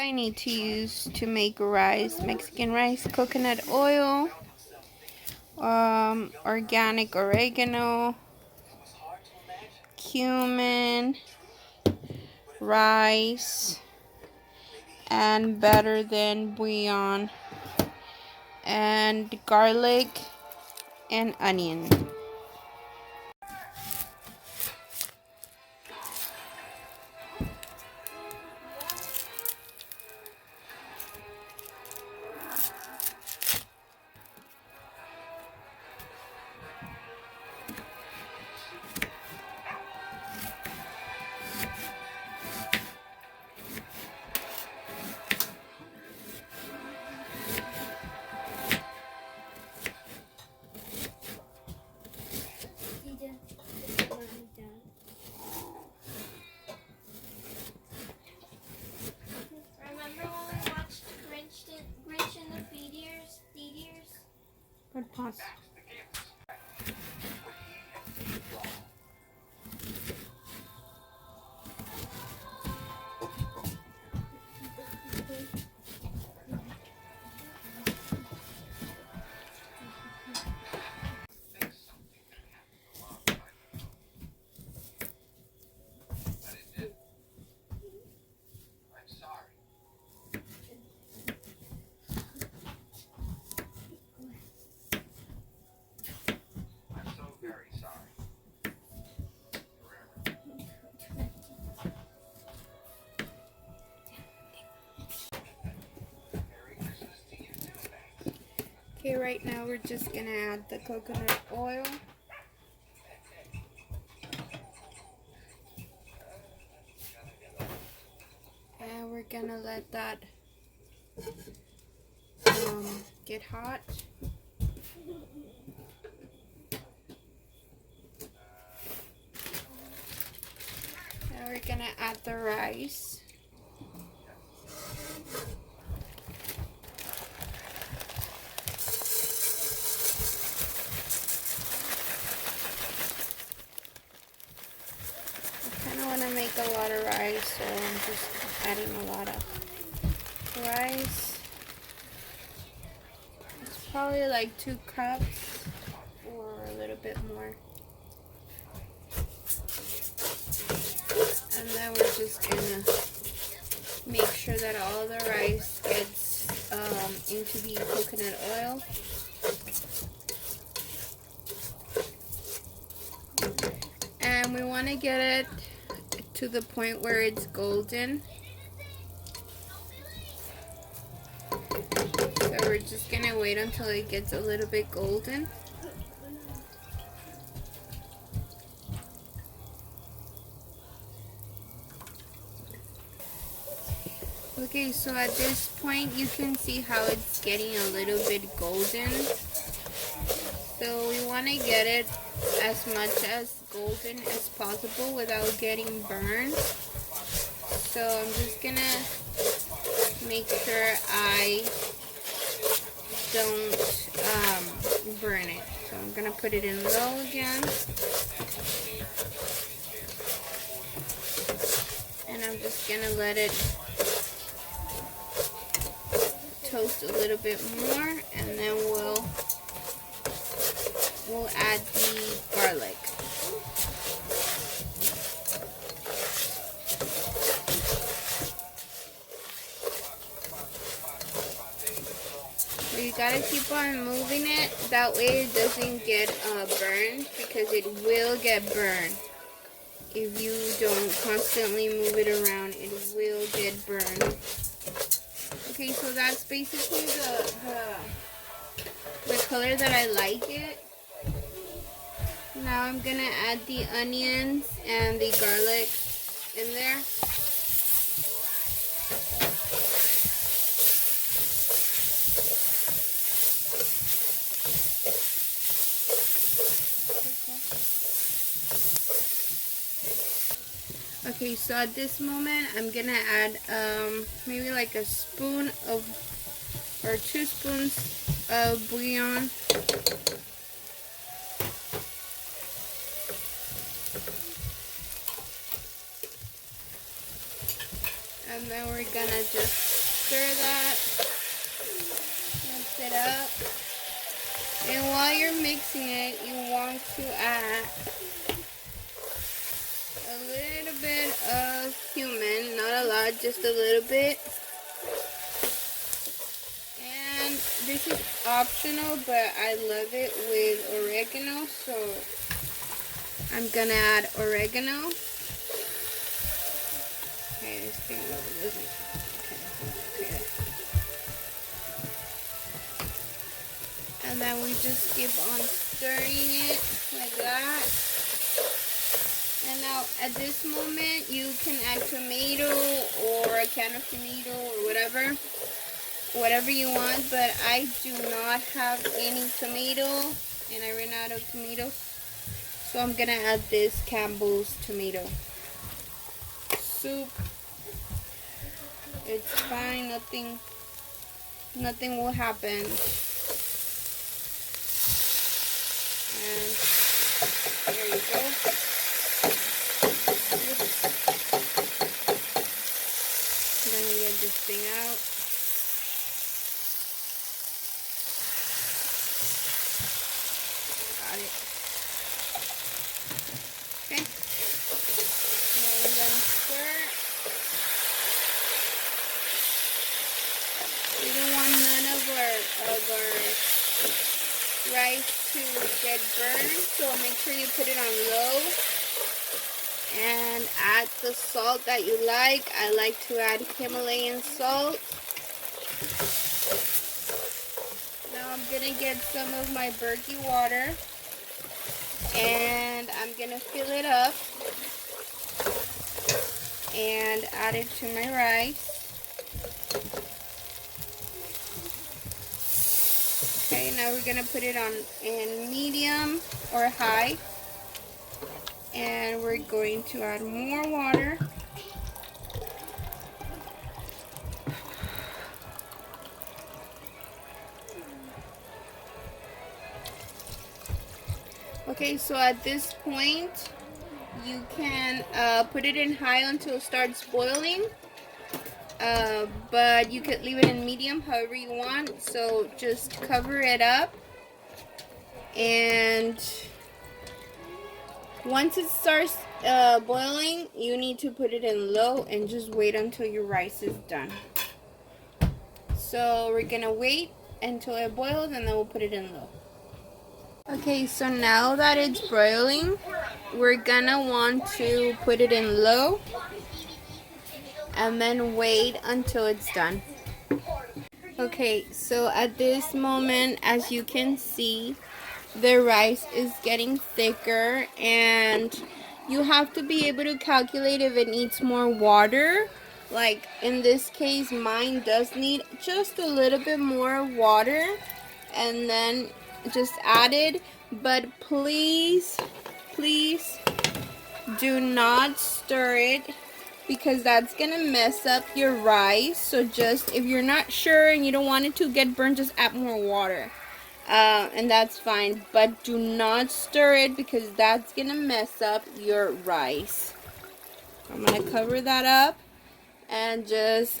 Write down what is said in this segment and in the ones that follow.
I need to use to make rice, Mexican rice: coconut oil, organic oregano, cumin, rice, and better than bouillon, and garlic and onion. Remember when we watched Grinch in the Theaters? Good pause. Okay, right now we're just gonna add the coconut oil. And we're gonna let that get hot. Now we're gonna add the rice. I kind of want to make a lot of rice, so I'm just adding a lot of rice. It's probably like 2 cups or a little bit more. And then we're just gonna make sure that all the rice gets into the coconut oil. And we want to get it to the point where it's golden. So we're just gonna wait until it gets a little bit golden. Okay, so at this point you can see how it's getting a little bit golden. So we want to get it as much as golden as possible without getting burned. So I'm just gonna make sure I don't burn it. So I'm gonna put it in low again. And I'm just gonna let it toast a little bit more, and then we'll add the garlic. So you gotta keep on moving it, that way it doesn't get burned, because it will get burned. If you don't constantly move it around, it will get burned. Okay, so that's basically the color that I like it. Now I'm gonna add the onions and the garlic in there. Okay, so at this moment I'm gonna add maybe like a spoon of, or 2 spoons of bouillon. And then we're gonna just stir that. Mix it up. And while you're mixing it, you want to add a little bit of cumin, not a lot, just a little bit. And this is optional, but I love it with oregano, so I'm gonna add oregano. Okay, this thing doesn't. Okay. And then we just keep on stirring it like that. And now at this moment you can add tomato or a can of tomato or whatever you want, but I do not have any tomato and I ran out of tomatoes, so I'm gonna add this Campbell's tomato soup. It's fine, nothing will happen. And there you go. I'm gonna get this thing out. Got it. Okay. Now we're gonna stir. We don't want none of our rice to get burned, so make sure you put it on low. And add the salt that you like. I like to add Himalayan salt. Now I'm gonna get some of my Berkey water and I'm gonna fill it up and add it to my rice. Okay, now we're gonna put it on in medium or high. And we're going to add more water. Okay, so at this point, you can put it in high until it starts boiling. But you could leave it in medium, however you want. So just cover it up. And once it starts boiling, you need to put it in low and just wait until your rice is done. So we're gonna wait until it boils and then we'll put it in low. Okay, so now that it's boiling, we're gonna want to put it in low and then wait until it's done. Okay, so at this moment, as you can see, the rice is getting thicker and you have to be able to calculate if it needs more water. Like in this case, mine does need just a little bit more water, and then just add it. But please do not stir it, because that's gonna mess up your rice. So just, if you're not sure and you don't want it to get burnt, just add more water. And that's fine, but do not stir it because that's gonna mess up your rice. I'm gonna cover that up and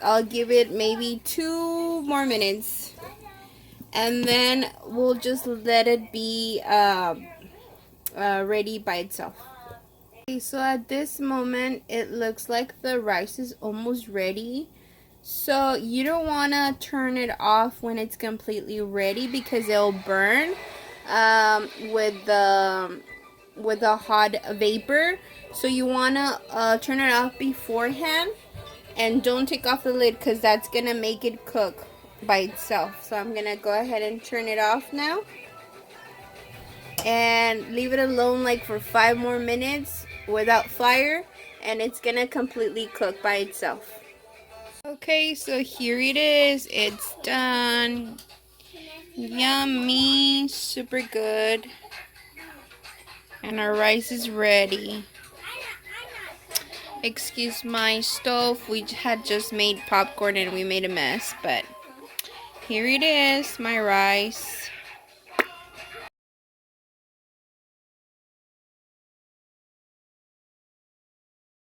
I'll give it maybe 2 more minutes, and then we'll just let it be ready by itself. Okay, so at this moment it looks like the rice is almost ready. So you don't want to turn it off when it's completely ready because it'll burn with the hot vapor. So you want to turn it off beforehand, and don't take off the lid because that's going to make it cook by itself. So I'm going to go ahead and turn it off now and leave it alone like for 5 more minutes without fire, and it's going to completely cook by itself. Okay, so here it is. It's done. Yummy, super good. And our rice is ready. Excuse my stove. We had just made popcorn and we made a mess, but here it is, my rice.